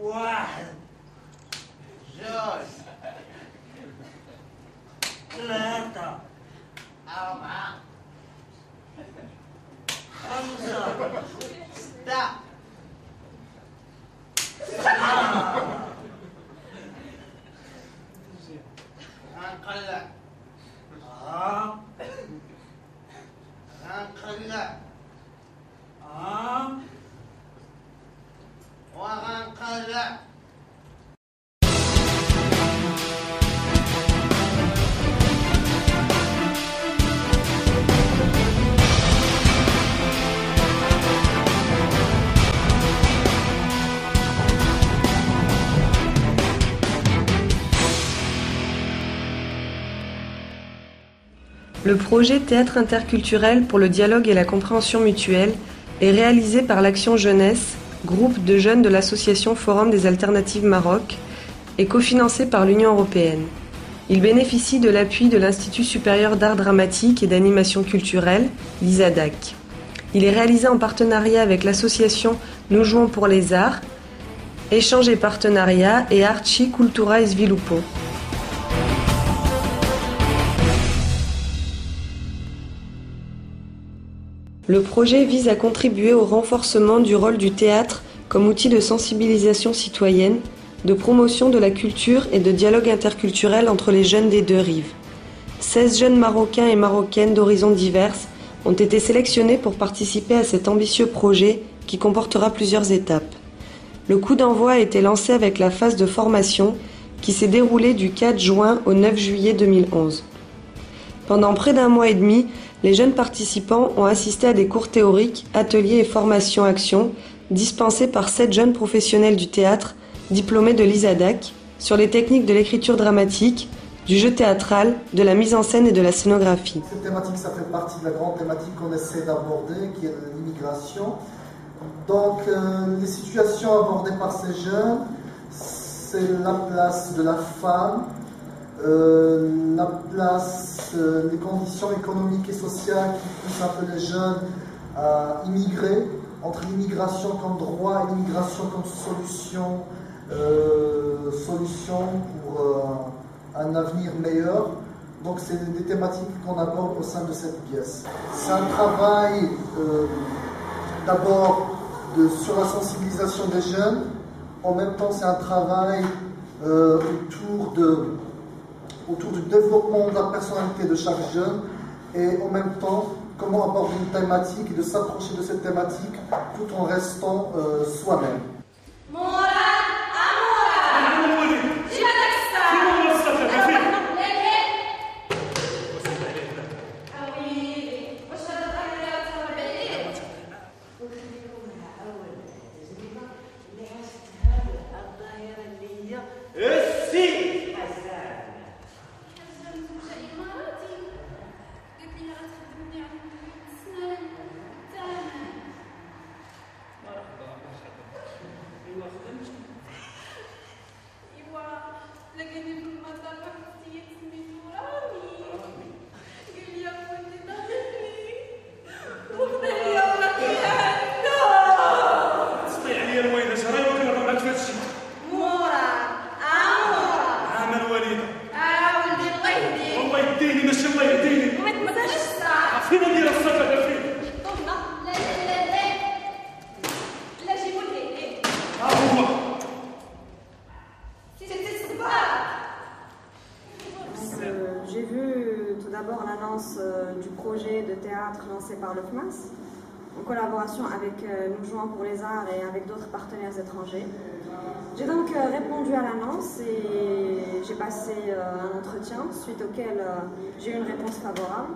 واحد جوج ثلاثة أربعة خمسة ستة سبعة غنقلع غنقلع وغنقلع. Le projet Théâtre interculturel pour le dialogue et la compréhension mutuelle est réalisé par l'Action Jeunesse, groupe de jeunes de l'association Forum des Alternatives Maroc, et cofinancé par l'Union européenne. Il bénéficie de l'appui de l'Institut supérieur d'art dramatique et d'animation culturelle, l'ISADAC. Il est réalisé en partenariat avec l'association Nous jouons pour les arts, Échange et partenariat et Archi Cultura e Sviluppo. Le projet vise à contribuer au renforcement du rôle du théâtre comme outil de sensibilisation citoyenne, de promotion de la culture et de dialogue interculturel entre les jeunes des deux rives. 16 jeunes Marocains et Marocaines d'horizons divers ont été sélectionnés pour participer à cet ambitieux projet qui comportera plusieurs étapes. Le coup d'envoi a été lancé avec la phase de formation qui s'est déroulée du 4 juin au 9 juillet 2011. Pendant près d'un mois et demi, les jeunes participants ont assisté à des cours théoriques, ateliers et formations actions dispensés par 7 jeunes professionnels du théâtre diplômés de l'ISADAC sur les techniques de l'écriture dramatique, du jeu théâtral, de la mise en scène et de la scénographie. Cette thématique, ça fait partie de la grande thématique qu'on essaie d'aborder, qui est l'immigration. Donc, les situations abordées par ces jeunes, c'est la place de la femme, la place, les conditions économiques et sociales qui poussent un peu les jeunes à immigrer, entre l'immigration comme droit et l'immigration comme solution pour un avenir meilleur. Donc c'est des thématiques qu'on aborde au sein de cette pièce. C'est un travail d'abord sur la sensibilisation des jeunes, en même temps c'est un travail autour du développement de la personnalité de chaque jeune et en même temps comment aborder une thématique et de s'approcher de cette thématique tout en restant soi-même. J'ai vu tout d'abord l'annonce du projet de théâtre lancé par le FMAS, en collaboration avec Nous jouons pour les arts et avec d'autres partenaires étrangers. J'ai donc répondu à l'annonce et j'ai passé un entretien, suite auquel j'ai eu une réponse favorable.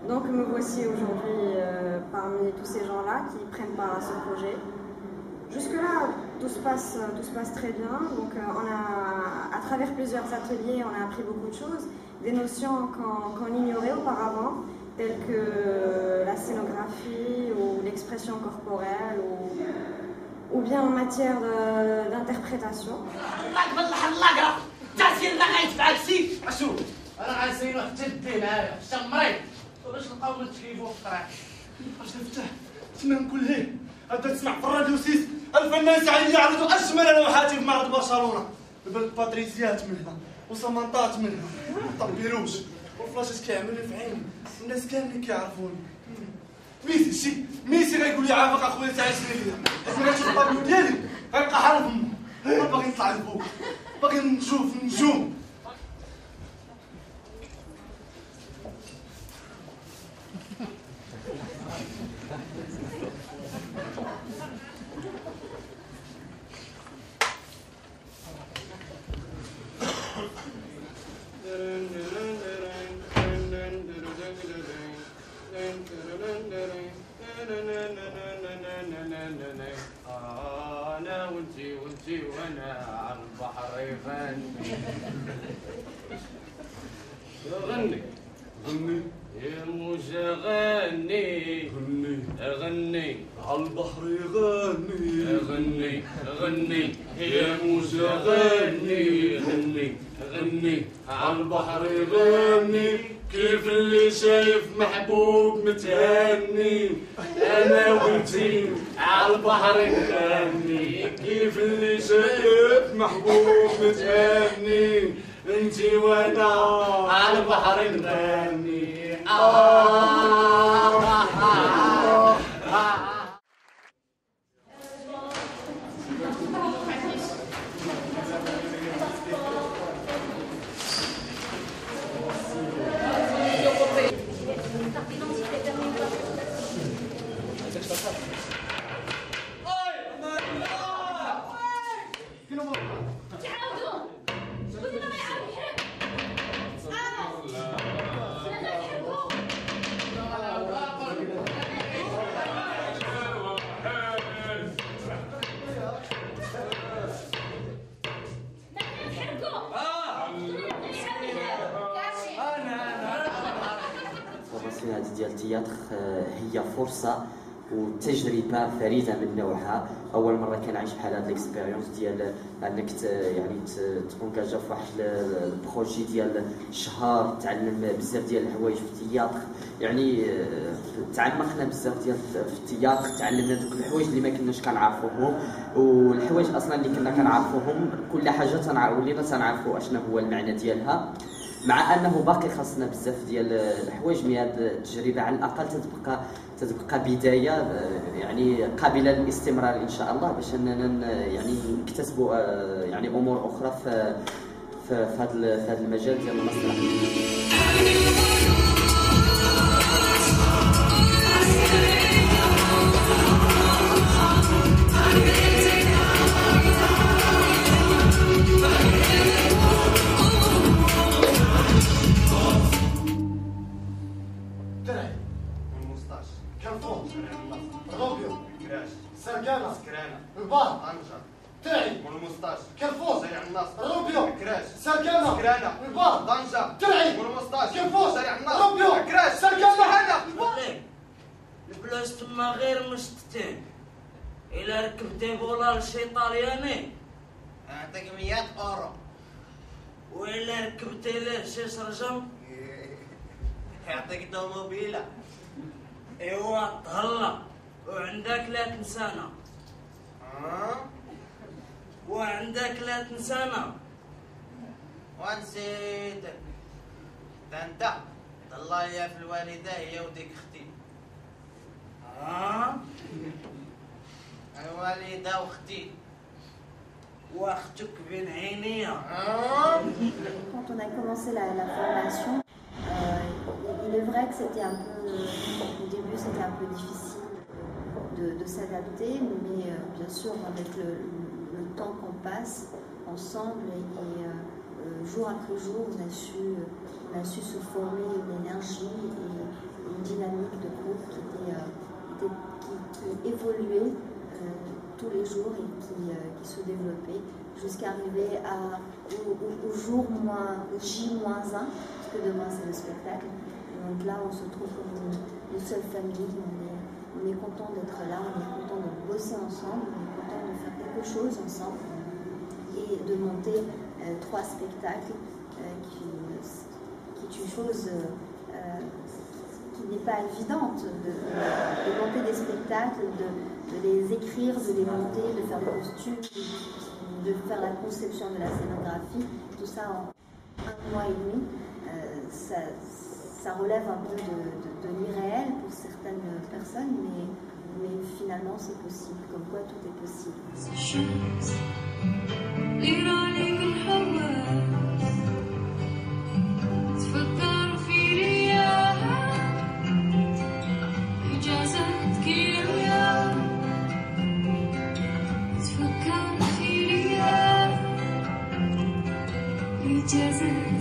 Donc me voici aujourd'hui parmi tous ces gens-là qui prennent part à ce projet. Jusque-là, tout se passe très bien. Donc, à travers plusieurs ateliers, on a appris beaucoup de choses, des notions qu'on ignorait auparavant, telles que la scénographie ou l'expression corporelle, ou bien en matière d'interprétation. الفنان سعيد يعرض أجمل لوحاته في معرض برشلونة. الباتريزيات منها وصمنطات منها طبيروش والفلاشات كيعملوا في عيني والناس كاملين كيعرفوني. ميسي غيقول لي عافاك اخويا تاع سنين كذا ملي نشوف الطابلو ديالي غيبقى حال فمو. باغي نطلع لفوق، باغي نشوف النجوم. أنا وانتي وانا على البحر يغني غني يا موجة غني غني على البحر يغني غني يا موجة غني غني على البحر يغني كيف اللي شايف محبوب متهني انا وانتي على البحر نغني كيف اللي شايف محبوب متهني انتي وانا على البحر نغني هذه ديال التياتر هي فرصه وتجربه فريده من نوعها. اول مره كنعيش بحال هاد ليكسبيريونس ديال انك يعني تونكاجا في واحد البروجي ديال شهر، تعلم بزاف ديال الحوايج في التياتر، يعني تعمقنا بزاف ديال في التياتر، تعلمنا دوك الحوايج اللي ما كناش كنعرفوهم، والحوايج اصلا اللي كنا كنعرفوهم كل حاجه ولينا تنعرفوا اشنا هو المعنى ديالها، مع انه باقي خاصنا بزاف ديال الحوايج. مي هاد التجربه على الاقل تتبقى بدايه يعني قابله للاستمرار ان شاء الله، باش اننا يعني نكتسبوا يعني امور اخرى في هذا المجال ديال المسرح. سرقانة سكرانة البار طنجة ترعي والمسطاش كرفوس شارع الناصر روبيو كراش سرقانة سكرانة البار طنجة ترعي والمسطاش كرفوس شارع الناصر روبيو كراش سرقانة البلاص تما غير مشتتين. إلا ركبتي فولار شي طالياني أعطيك 100 أورو، وإلا ركبتي ليه شي سرجم يعطيك طوموبيلة. إيوا تهلا وعندك لا تنسانا وعندك لا تنسانا ونسيتك انت الله يا في الوالده هي وديك اختي. الوالده واختي واختك بين عينيا. Quand on a commencé la formation, il est vrai que c'était un peu, au début c'était un peu difficile de s'adapter, mais bien sûr avec le temps qu'on passe ensemble et jour après jour on a su se former une énergie et une dynamique de groupe qui évoluait tous les jours et qui se développait jusqu'à arriver au jour au J-1, parce que demain c'est le spectacle. Et donc là on se trouve comme une seule famille, on est content d'être là, on est content de bosser ensemble, on est content de faire quelque chose ensemble et de monter 3 spectacles qui est une chose qui n'est pas évidente de monter des spectacles, de les écrire, de les monter, de faire le costume, de faire la conception de la scénographie, tout ça en 1 mois et demi. Ça relève un peu de l'irréel pour certaines personnes, mais finalement c'est possible, comme quoi tout est possible. Just